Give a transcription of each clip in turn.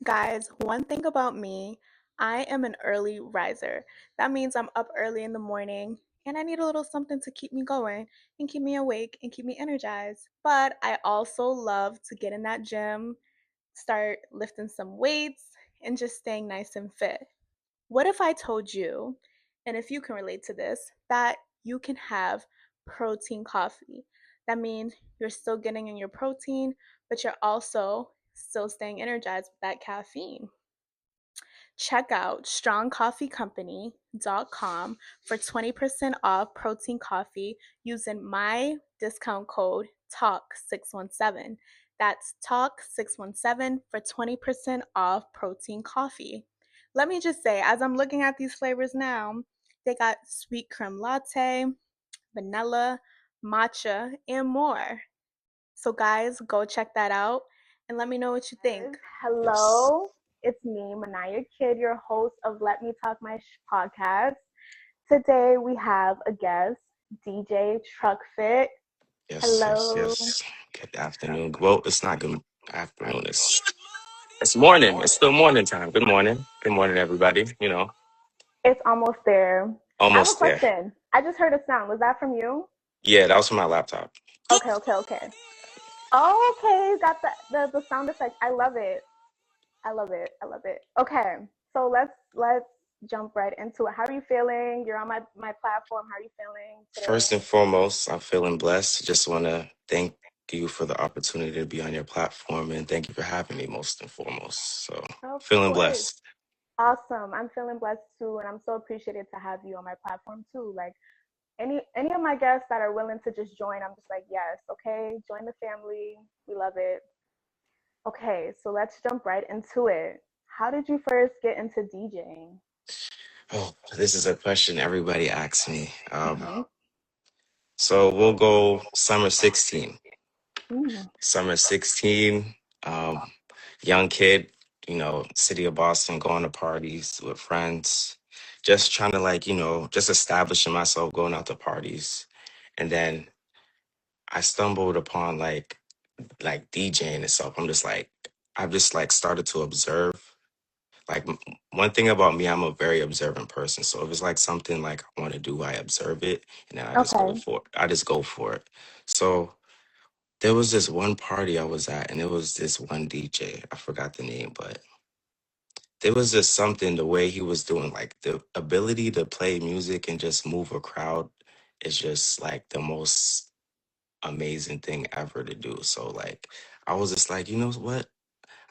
Guys, one thing about me, I am an early riser. That means I'm up early in the morning and I need a little something to keep me going and keep me awake and keep me energized. But I also love to get in that gym, start lifting some weights, and just staying nice and fit. What if I told you, and if you can relate to this, that you can have protein coffee? That means you're still getting in your protein, but you're also still staying energized with that caffeine. Check out strongcoffeecompany.com for 20% off protein coffee using my discount code TALK617. That's TALK617 for 20% off protein coffee. Let me just say, as I'm looking at these flavors now, they got sweet creme latte, vanilla, matcha, and more. So, guys, go check that out and let me know what you think. Yes. Hello, it's me, Moniya Kidd, your host of Let Me Talk My Shhh podcast. Today we have a guest, DJ Trukfit. Yes, yes, Hello. yes. Good afternoon. Well, it's not good afternoon. It's morning. It's still morning time. Good morning. Good morning, everybody. It's almost there. I have a Almost there. question. I just heard a sound. Was that from you? Yeah, that was from my laptop. Okay. Oh, okay, got the sound effect. I love it. Okay, so let's jump right into it. How are you feeling? You're on my platform. How are you feeling today? First and foremost, I'm feeling blessed. Just want to thank you for the opportunity to be on your platform and thank you for having me, most and foremost. So, Of feeling course. blessed. Awesome. I'm feeling blessed too, and I'm so appreciated to have you on my platform too. Like any of my guests that are willing to just join, I'm just like, yes, okay, join the family. We love it. Okay, so let's jump right into it. How did you first get into DJing? Oh, this is a question everybody asks me. Mm-hmm. So we'll go summer 16. Mm. Summer 16, um, young kid, city of Boston, going to parties with friends, just trying to just establishing myself, going out to parties. And then I stumbled upon like DJing itself. I've just like started to observe. One thing about me, I'm a very observant person. So if it's like something like I want to do, I observe it and then I just go Okay. for it. I just go for it. So there was this one party I was at, and it was this one DJ. I forgot the name, but there was just something the way he was doing, like the ability to play music and just move a crowd is just like the most amazing thing ever to do. So like I was just like, you know what?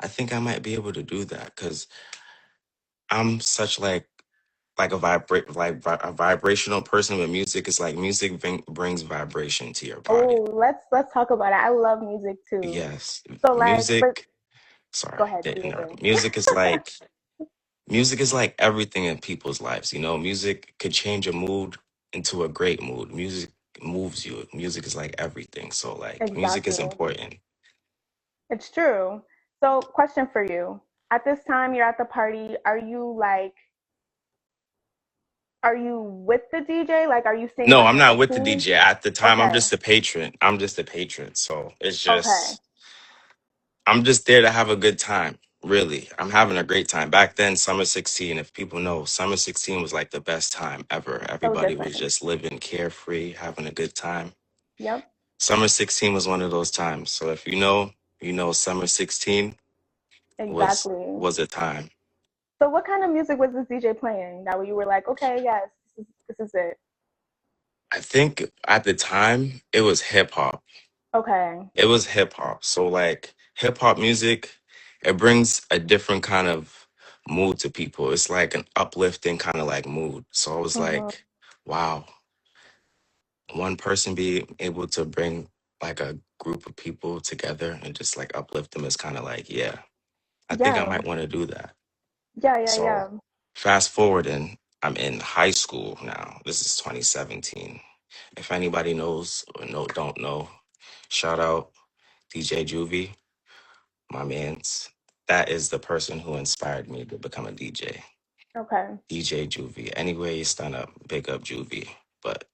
I think I might be able to do that because I'm such like a vibrational person with music. It's like music brings vibration to your body. Oh, let's talk about it. I love music too. Yes, So like, but music. Sorry go ahead, do to your interrupt. thing. Music is like everything in people's lives. Music could change a mood into a great mood. Music moves you. Music is like everything. So like music is Exactly. important. It's true. So, question for you. At this time you're at the party, are you with the DJ? Like, are you staying No, I'm behind the not with the scenes? DJ. At the time, I'm Okay. just a patron. I'm just a patron. So it's Okay. just I'm just there to have a good time. Really. I'm having a great time. Back then, summer 16, if people know, summer 16 was like the best time ever. So Everybody was different. just living carefree, having a good time. Yep. Summer 16 was one of those times. So if summer 16 was Exactly. was a time. So what kind of music was this DJ playing that you were like, okay, yes, this is it. I think at the time it was hip hop. Okay. It was hip hop. So like hip hop music, it brings a different kind of mood to people. It's like an uplifting kind of like mood. So I was Mm-hmm. like, wow, one person be able to bring like a group of people together and just like uplift them is kind of like, yeah, I think I Yeah. might want to do that. So Yeah. fast forward and I'm in high school now. This is 2017. If anybody knows or don't know, shout out DJ Juvie, my man's. That is the person who inspired me to become a DJ. Okay. DJ Juvie. Anyway, you stand up, big up Juvie. But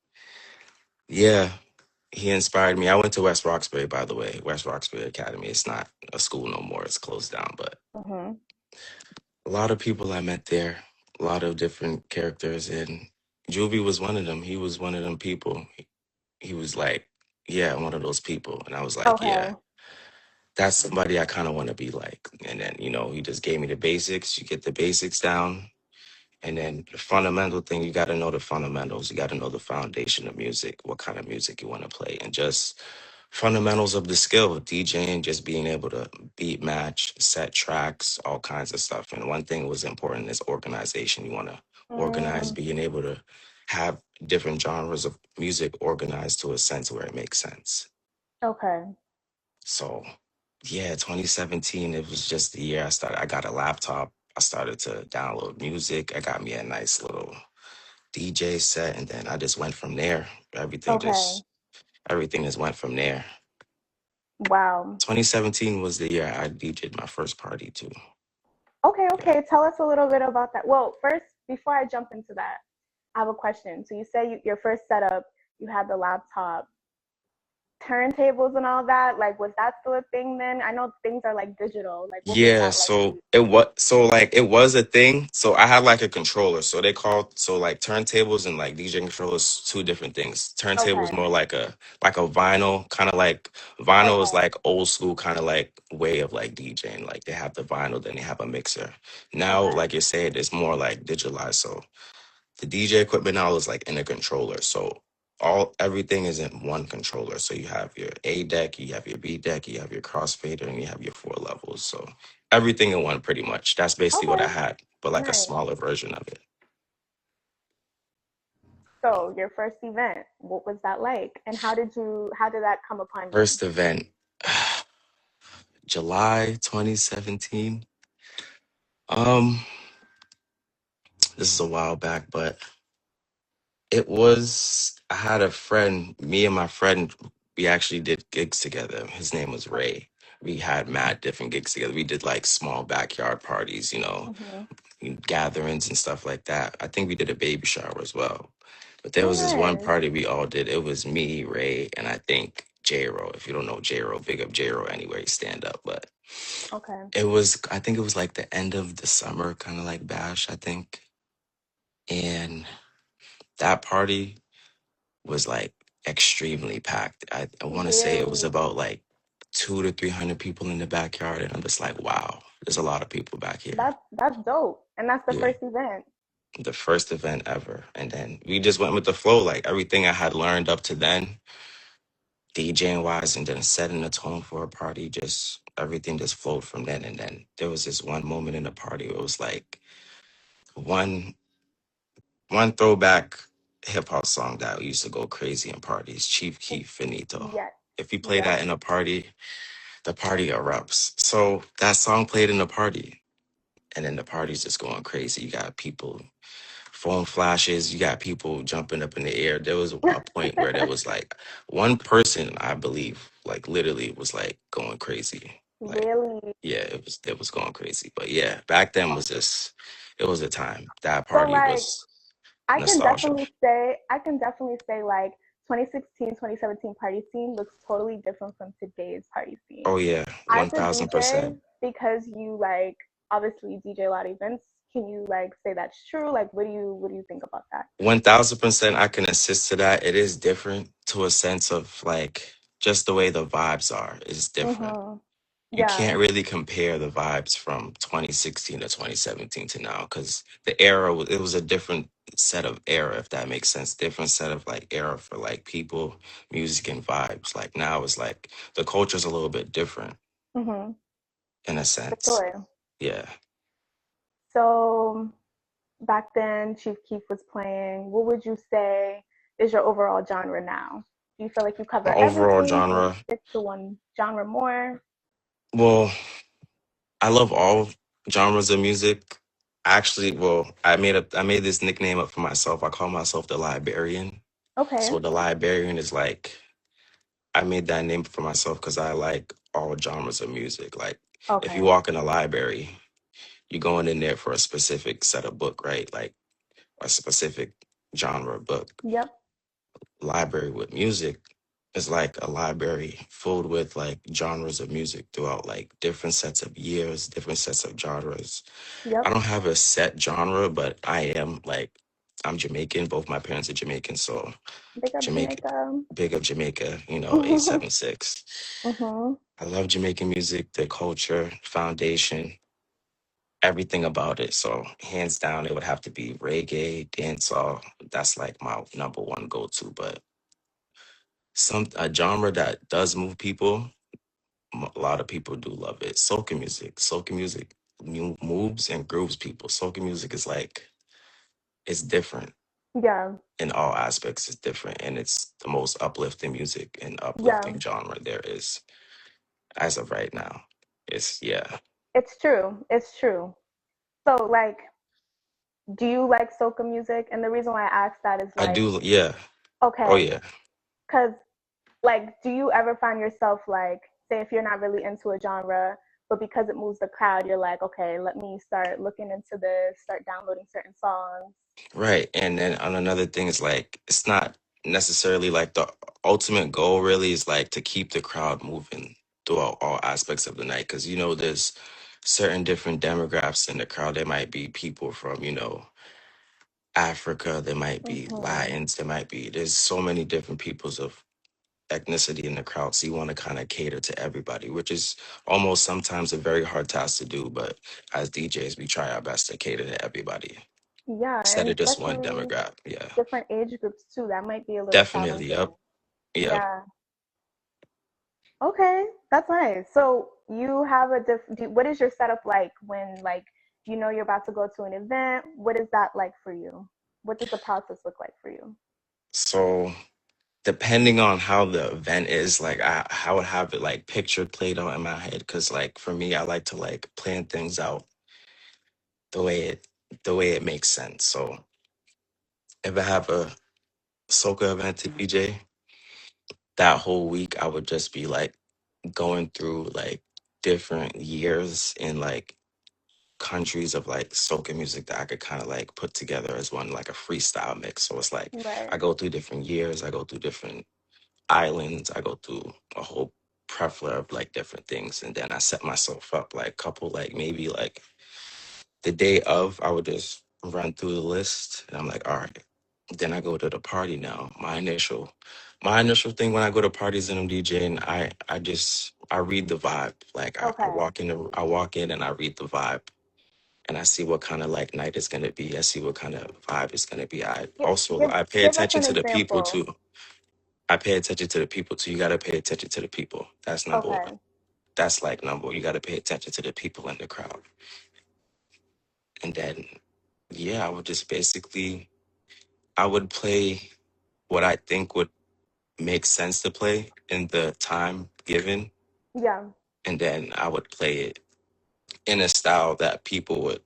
yeah, he inspired me. I went to West Roxbury, by the way, West Roxbury Academy. It's not a school no more. It's closed down. But Mm-hmm. A lot of people I met there, a lot of different characters, and Juvie was one of them. He was one of them people. He was like, yeah, one of those people. And I was like, yeah, Okay. that's somebody I kind of want to be like. And then, he just gave me the basics. You get the basics down. And then the fundamental thing, you got to know the fundamentals. You got to know the foundation of music, what kind of music you want to play, and just fundamentals of the skill, DJing, just being able to beat match, set tracks, all kinds of stuff. And one thing was important is organization. You want to organize, Mm, being able to have different genres of music organized to a sense where it makes sense. okay. So, yeah, 2017, it was just the year I got a laptop. I started to download music. I got me a nice little DJ set, and then I just went from there. Everything Okay. just everything just went from there. Wow. 2017 was the year I DJ'd my first party too. Okay, Yeah. okay. Tell us a little bit about that. Well, first, before I jump into that, I have a question. So you say your first setup, you had the laptop, turntables and all that. Like, was that still a thing then? I know things are like digital. Like, what was Yeah, that like for so you? it was a thing. So I had like a controller. So they called like turntables and like DJ controllers two different things. Turntables Okay, more like a vinyl, kind of like vinyl is okay, like old school kind of like way of like DJing. Like they have the vinyl, then they have a mixer. Now, okay, like you said, it's more like digitalized. So the DJ equipment now is like in a controller. So everything is in one controller. So you have your A deck, you have your B deck, you have your crossfader, and you have your four levels. So everything in one pretty much. That's basically what okay. I had, but like a Nice. smaller version of it. So your first event, what was that like? And how did that come upon you? First event, July 2017. Um, this is a while back, but I had a friend, me and my friend, we actually did gigs together. His name was Ray. We had mad different gigs together. We did like small backyard parties, Mm-hmm. gatherings and stuff like that. I think we did a baby shower as well. But there Oh, was this one nice. party we all did. It was me, Ray, and I think J-Ro. If you don't know J-Ro, big up J-Ro anyway, stand up. But Okay. I think it was like the end of the summer, kind of like bash, I think. And that party was like extremely packed. I want to say it was Really? about like 200 to 300 people in the backyard, and I'm just like, wow, there's a lot of people back here. That's dope. And that's the Yeah, first event. the first event ever, and then we just went with the flow, like everything I had learned up to then, DJing wise, and then setting the tone for a party. Just everything just flowed from then, and then there was this one moment in the party where it was like one one throwback hip hop song that used to go crazy in parties, Chief Keef Finito. Yes. If you play Yep. that in a party, the party erupts. So that song played in the party, and then the party's just going crazy. You got people, phone flashes, you got people jumping up in the air. There was a point where there was like one person, I believe, like literally was like going crazy. Like, Really? yeah, it was going crazy. But yeah, back then was just it was a time. That So party like was nostalgia. I can definitely say like 2016, 2017 party scene looks totally different from today's party scene. Oh yeah, As a 1000%. DJ, because you like obviously DJ a lot of events, can you like say that's true? Like what do you think about that? 1000% I can assist to that. It is different to a sense of like just the way the vibes are is different. Mm-hmm. You Yeah. can't really compare the vibes from 2016 to 2017 to now because the era it was a different set of era, if that makes sense. Different set of like era for like people, music, and vibes. Like now it's like the culture's a little bit different Mm-hmm. in a For sense. sure. Yeah. So back then Chief Keef was playing. What would you say is your overall genre now? Do you feel like you My cover overall everything? Do you genre, stick to one genre more? well, I love all genres of music. Actually, well, I made this nickname up for myself. I call myself the librarian. Okay. So the librarian is like I made that name for myself because I like all genres of music. Like if you Okay. walk in a library, you're going in there for a specific set of book, right? Like a specific genre of book. Yep. Library with music. is like a library filled with like genres of music throughout like different sets of years, different sets of genres. I Yep. don't have a set genre, but I am like I'm Jamaican. Both my parents are Jamaican, so Big up Jamaica, Jamaica. big of Jamaica. You know, eight Mhm. seven six. Mhm. I love Jamaican music, the culture, foundation, everything about it. So hands down, it would have to be reggae, dancehall. That's like my number one go to. But some a genre that does move people, a lot of people do love it. Soca music. Soca music moves and grooves people. Soca music is like it's different Yeah. in all aspects. It's different, and it's the most uplifting music and Yeah. uplifting genre there is as of right now. It's yeah. It's true. It's true. So like, do you like soca music? And the reason why I asked that is I like, do. Yeah. Oh okay, yeah. because like, do you ever find yourself like, say, if you're not really into a genre, but because it moves the crowd, you're like, okay, let me start looking into this, start downloading certain songs. Right. And then on another thing is like it's not necessarily like the ultimate goal really is like to keep the crowd moving throughout all aspects of the night. Cause you know, there's certain different demographics in the crowd. There might be people from, you know, Africa, there might be Hmm. Latins, there's so many different peoples of ethnicity in the crowd. So you want to kind of cater to everybody, which is almost sometimes a very hard task to do. But as DJs, we try our best to cater to everybody Yeah, instead and of just one especially demographic. Yeah. different age groups too. That might be a little Definitely. Yep. challenging. Yep. Yeah. Okay, that's nice. So you have what is your setup like when like you know you're about to go to an event? What is that like for you? What does the process look like for you? So depending on how the event is, like I would have it like pictured played out in my head. Cause like for me, I like to like plan things out the way it the way it makes sense. So if I have a soca event to DJ, that whole week I would just be like going through like different years in like countries of like soca music that I could kind of like put together as one like a freestyle mix. So it's like Right. I go through different years, I go through different islands, I go through a whole plethora of like different things, and then I set myself up like couple like maybe like the day of I would just run through the list and I'm like, all right. Then I go to the party now. My initial thing when I go to parties and I'm DJing, I read the vibe. Like I Okay. walk in and I read the vibe and I see what kind of like night it's gonna be. I see what kind of vibe it's gonna be. I Give also give I pay give us attention an to the people example. too. I pay attention to the people too. You gotta pay attention to the people. That's number one. Okay. That's like number one. You gotta pay attention to the people in the crowd. And then yeah, I would just basically I would play what I think would make sense to play in the time given, Yeah. and then I would play it in a style that people would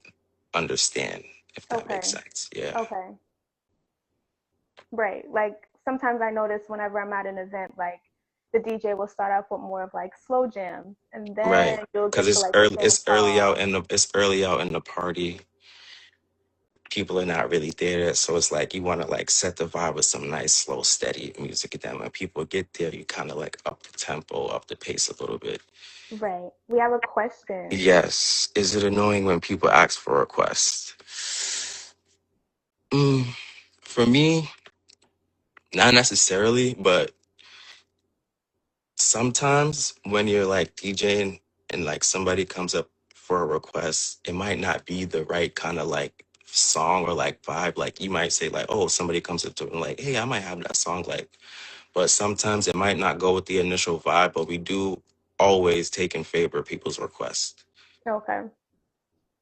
understand, if that makes Okay. sense. Yeah. Okay. Right. Like sometimes I notice whenever I'm at an event, like the DJ will start off with more of like slow jams, and Right. then you'll Because get to like the it's dance early out hall. in the party. People are not really there, so it's like you want to like set the vibe with some nice, slow, steady music. And then when people get there, you kind of like up the tempo, up the pace a little bit. Right. We have a question. Yes. Is it annoying when people ask for requests? Mm, for me, not necessarily, but sometimes when you're like DJing and like somebody comes up for a request, it might not be the right kind of like song or like vibe. Like you might say like, oh, somebody comes up to me like, hey, I might have that song like, but sometimes it might not go with the initial vibe. But we do always take in favor of people's requests. Okay.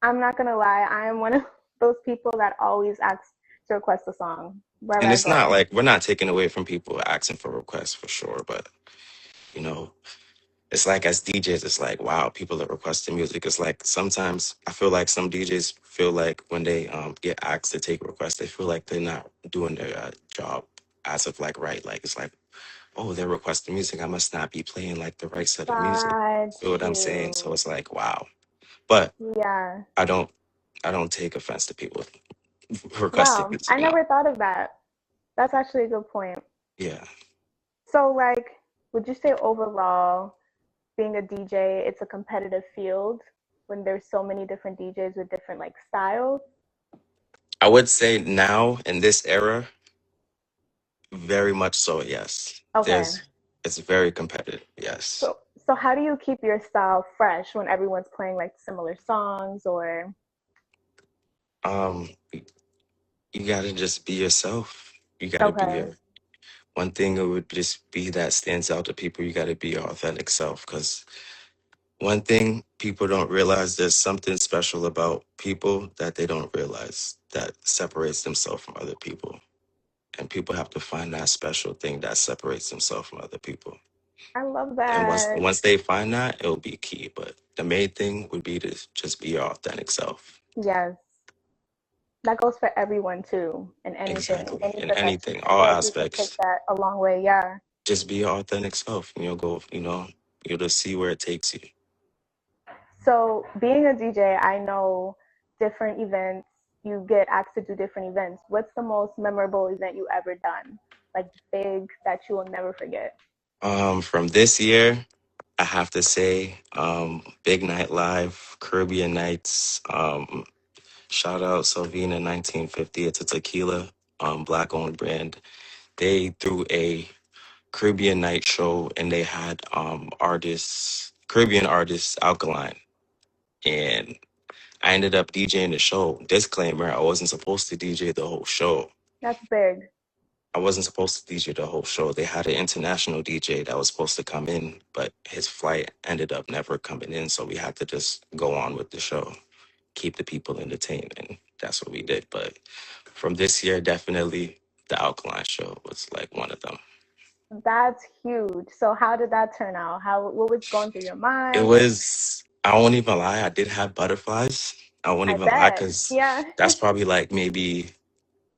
I'm not gonna lie, I am one of those people that always asks to request a song wherever And I it's not go. like we're not taking away from people asking for requests for sure, but you know, it's like as DJs, it's like, wow, people are requesting music. It's like sometimes I feel like some DJs feel like when they get asked to take requests, they feel like they're not doing their job as of like right. Like it's like, oh, they're requesting music. I must not be playing like the right set of music. Got Feel what I'm saying? So you. it's like, wow. But Yeah. I don't I don't take offense to people requesting Wow. music. I No. never thought of that. That's actually a good point. Yeah. So like would you say overall, being a DJ, it's a competitive field when there's so many different DJs with different like styles? I would say now in this era, very much so. Yes, Okay. there's it's very competitive. Yes. So how do you keep your style fresh when everyone's playing like similar songs or Um, you gotta just be yourself. You gotta be okay. your one thing. It would just be that stands out to people. You gotta be your authentic self. Because one thing people don't realize, there's something special about people that they don't realize that separates themselves from other people. And people have to find that special thing that separates themselves from other people. I love And once that. once they find that, it'll be key. But the main thing would be to just be your authentic self. Yes. That goes for everyone too in anything, Exactly. any In profession. anything, I all feel like you can take aspects, that a long way. Yeah. just be your authentic self, and you'll just see where it takes you. So being a DJ, I know different events, you get asked to do different events. What's the most memorable event you ever done? Like big that you will never forget. From this year, I have to say, Big Night Live, Caribbean Nights. Shout out Sylvina 1950. It's a tequila, black owned brand. They threw a Caribbean night show, and they had Caribbean artists, Alkaline, and I ended up DJing the show. Disclaimer: I wasn't supposed to DJ the whole show. That's big. I wasn't supposed to DJ the whole show. They had an international DJ that was supposed to come in, but his flight ended up never coming in, so we had to just go on with the show, keep the people entertained, and that's what we did. But from this year, definitely the Alkaline show was like one of them. That's huge. So how did that turn out? How what was going through your It mind? Like was, I won't even lie, I did have butterflies. I won't I even lie, bet. because Yeah. that's probably like maybe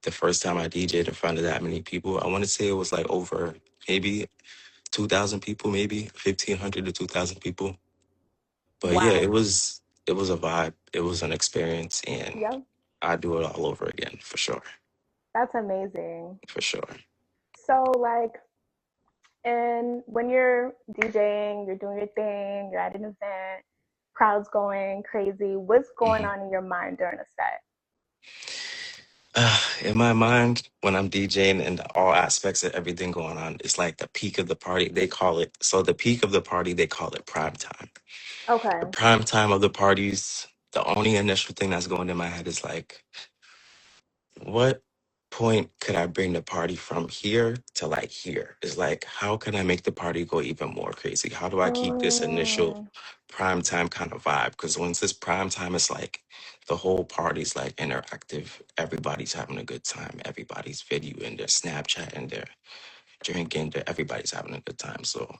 the first time I DJed in front of that many people. I want to say it was like over maybe 2,000 people, maybe 1,500 to 2,000 people. But yeah, Wow. it was a vibe. It was an experience, and Yep. I'd do it all over again for sure. That's amazing. For sure. So like and when you're DJing, you're doing your thing, you're at an event, crowd's going crazy. What's going Mhm. on in your mind during a set? In my mind, when I'm DJing and all aspects of everything going on, it's like the peak of the party. They call it, so the peak of the party, they call it prime time. The Okay. prime time of the parties, the only initial thing that's going in my head is like, what point could I bring the party from here to like here? Is like, how can I make the party go even more crazy? How do I keep this initial Mm, prime time kind of vibe? Because once it's prime time, it's like the whole party's like interactive. Everybody's having a good time. Everybody's videoing their Snapchat and their drinking. Everybody's having a good time. So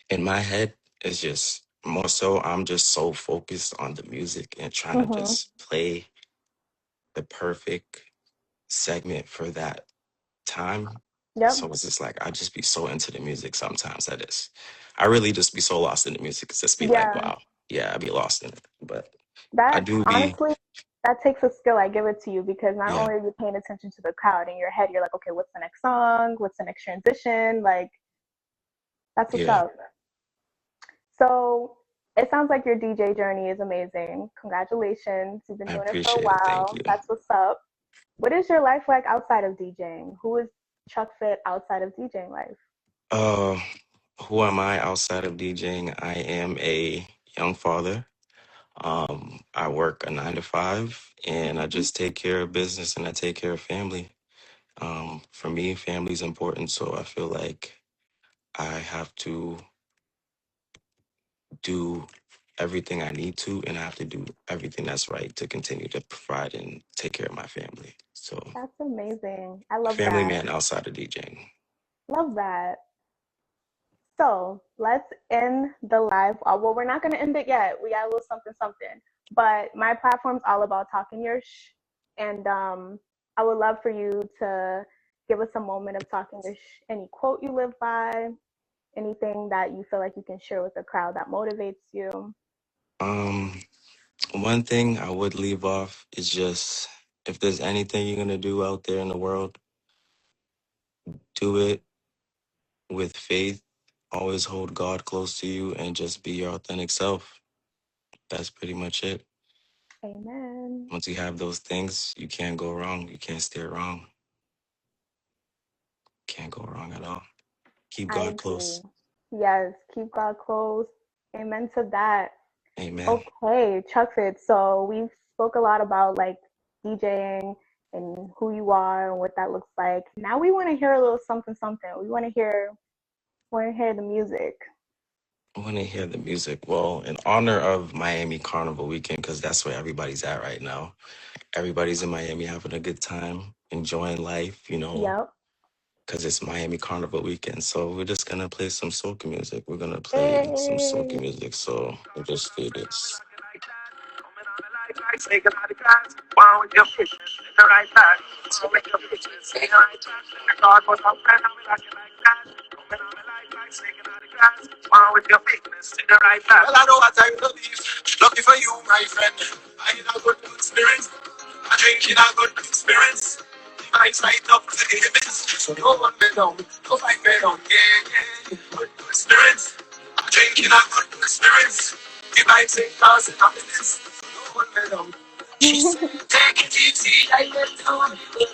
in my head, it's just more so I'm just so focused on the music and trying to mm-hmm. just play the perfect segment for that time. Yep. So it's just like I just be so into the music sometimes that is. I really just be so lost in the music. It's just be like, Yeah. wow, yeah, I be lost in it. But I That do be, honestly, that takes a skill. I give it to you because not yeah, only are you paying attention to the crowd in your head, you're like, okay, what's the next song? What's the next transition? Like, that's what's yeah. up. So it sounds like your DJ journey is amazing. Congratulations. You've been I doing it for a appreciate it. Thank while. you. That's what's up. What is your life like outside of DJing? Who is Chuck Fit outside of DJing life? Uh, who am I outside of DJing? I am a young father. I work a 9 to 5, and I Mhm. just take care of business and I take care of family. For me, family is important, so I feel like I have to do everything I need to, and I have to do everything that's right to continue to provide and take care of my family. So, That's amazing. I love family that. man outside of DJing. Love that. So let's end the live. Well, we're not going to end it yet. We got a little something, something. But my platform's all about talking your shh. And I would love for you to give us a moment of talking your shh. Any quote you live by, anything that you feel like you can share with the crowd that motivates you. Um, One thing I would leave off is just, if there's anything you're gonna do out there in the world, do it with faith, always hold God close to you and just be your authentic self. That's pretty much it. Amen. Once you have those things, you can't go wrong. You can't steer wrong. Can't go wrong at all. Keep I God agree. close. Yes, keep God close. Amen to that. Amen. Okay, Trukfit. So we've spoke a lot about like DJing and who you are and what that looks like. Now we want to hear a little something something. We want to hear the music. I want to hear the music. Well, in honor of Miami Carnival weekend, because that's where everybody's at right now. Everybody's in Miami having a good time, enjoying life, Yep. because it's Miami Carnival weekend. So we're just going to play some soca music. We're going to play some soca Hey. music. So we'll just do this. Well, I know what I believe. Lucky for you, my friend. I in a good spirit. I drink in a good spirits. My sight up to the heavens. So no one may down. No fight may down. Yeah, yeah. Good spirits. I drink in a good spirits. The might take cause and happiness. So no one may down. She said, take it easy. I will do it.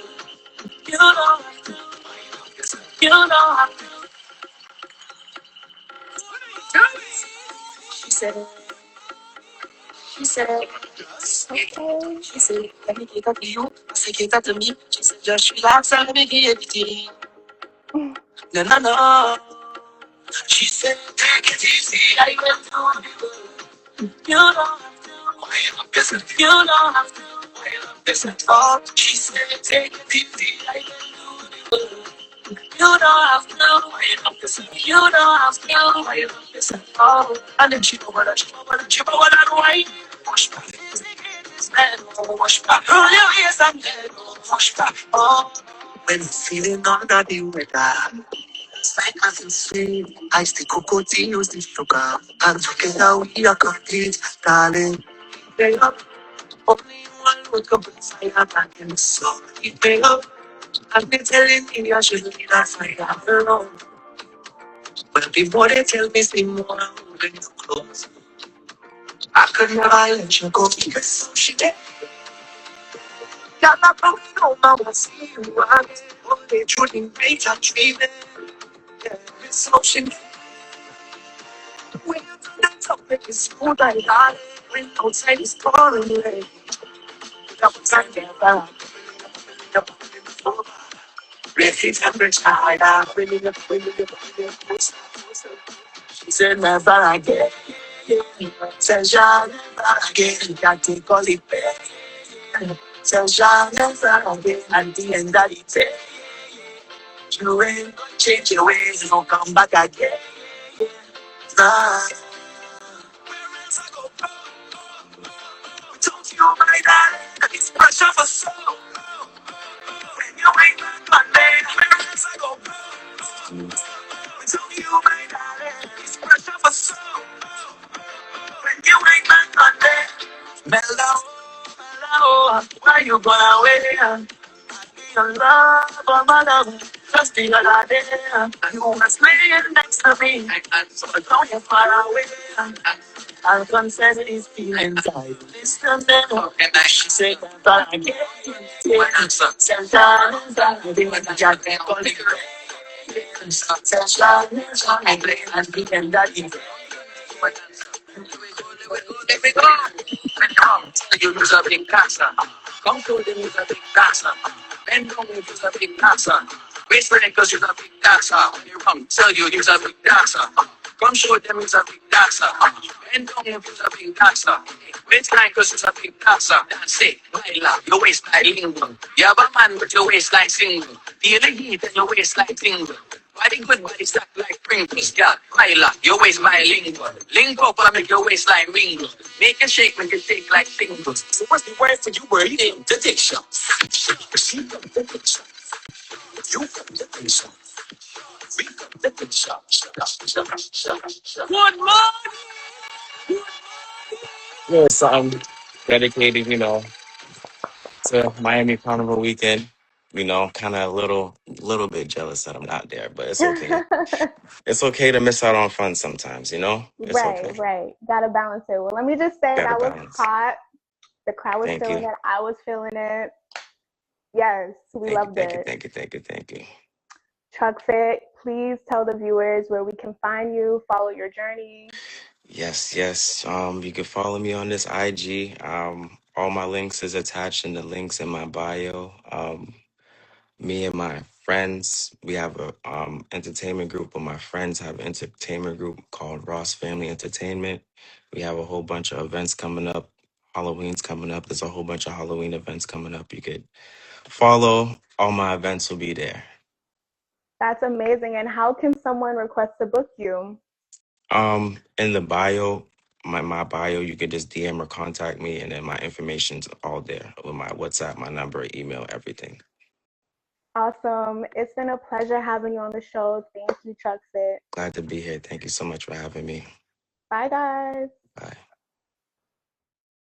You know, you know how to. She said, she said, Okay. she said, let me get up to you. I said, get up to me. She said, just relax and let me get everything. No, no, no. She said, take it easy. I will do it. You don't have to. Why you not listen? You don't have to. Why you not listen? Oh, she said, take it easy. I will do it. You don't have to. Why you not listen? You don't have to. Why you not listen? Oh, and then she know what she know what I wine. Wash back. Man, oh, wash back. Oh, yes, I'm dead. Oh, wash back. Oh, when you're feeling under the weather. It's like I can see. I still cocoa tea, use the sugar. And together we are complete, darling. They up, only one would come inside and I can so deep they up. I've been telling me I should leave that fire alone. But before they tell me see more, I'm holding you close. I could never let you go because so she did. Y'all not probably know mama see you again. Only truly made a dreaming. Yeah, so she when you do that topic is smooth like that. When outside is pouring rain. Double time never. Double before. Ready temperature higher. Bringing up, closer. She said never again. Says ya never again. Can't take all it pain. Says ya never again. At the end of the day, you ain't gonna change your ways. You don't come back again. Nah. Where else I go? Don't you mind that? It's pressure for soul. When you ain't back on me, where else I go? Don't you mind that? It's pressure for soul. When you ain't back on me. Mellow, mellow, why you going away? Your love, oh my love, just the other day. You was laying next to me, so don't get far away. I'll confess these feelings. I listen then. She said that I get it. Sometimes I think I just can't call it. Sometimes I play and pretend that it's let me go. You use a big casa. Come to the use a big casa. Men don't use a big casa. Wait for them because you're a big casa. You come tell you use a big casa. Come show them use a big casa. Men don't use a big casa. Wait time because it's a big casa. That's it. Baila, your waistline lingo. You have a man with your waistline single. Feel the heat and your waistline tingle. Body good, body stack like Pringles, yeah. Baila, your waist bilingual. Lingo up, make your waistline mingle. Make it shake, make it shake like singles. So what's the word for you where you in the diction? She come the diction. You come the diction. We come the diction. Good morning. Yes, I'm dedicated, to Miami Carnival weekend. kind of a little bit jealous that I'm not there, but it's okay. It's okay to miss out on fun sometimes, It's Right, okay. right. Gotta balance it. Well, let me just say Got to that was balance. hot. The crowd was Thank feeling you. it. I was feeling it. Yes, we Thank you. loved Thank you. it. Thank you. Thank you. Thank you. Trukfit, please tell the viewers where we can find you, follow your journey. Yes, yes. You can follow me on this IG. All my links is attached in the links in my bio. Me and my friends, we have a entertainment group, but my friends have an entertainment group called Ross Family Entertainment. We have a whole bunch of events coming up. Halloween's coming up. There's a whole bunch of Halloween events coming up. You could follow. All my events will be there. That's amazing. And how can someone request to book you? In the bio, my bio, you could just DM or contact me, and then my information's all there with my WhatsApp, my number, email, everything. Awesome. It's been a pleasure having you on the show. Thank you, Trukfit. Glad to be here. Thank you so much for having me. Bye, guys.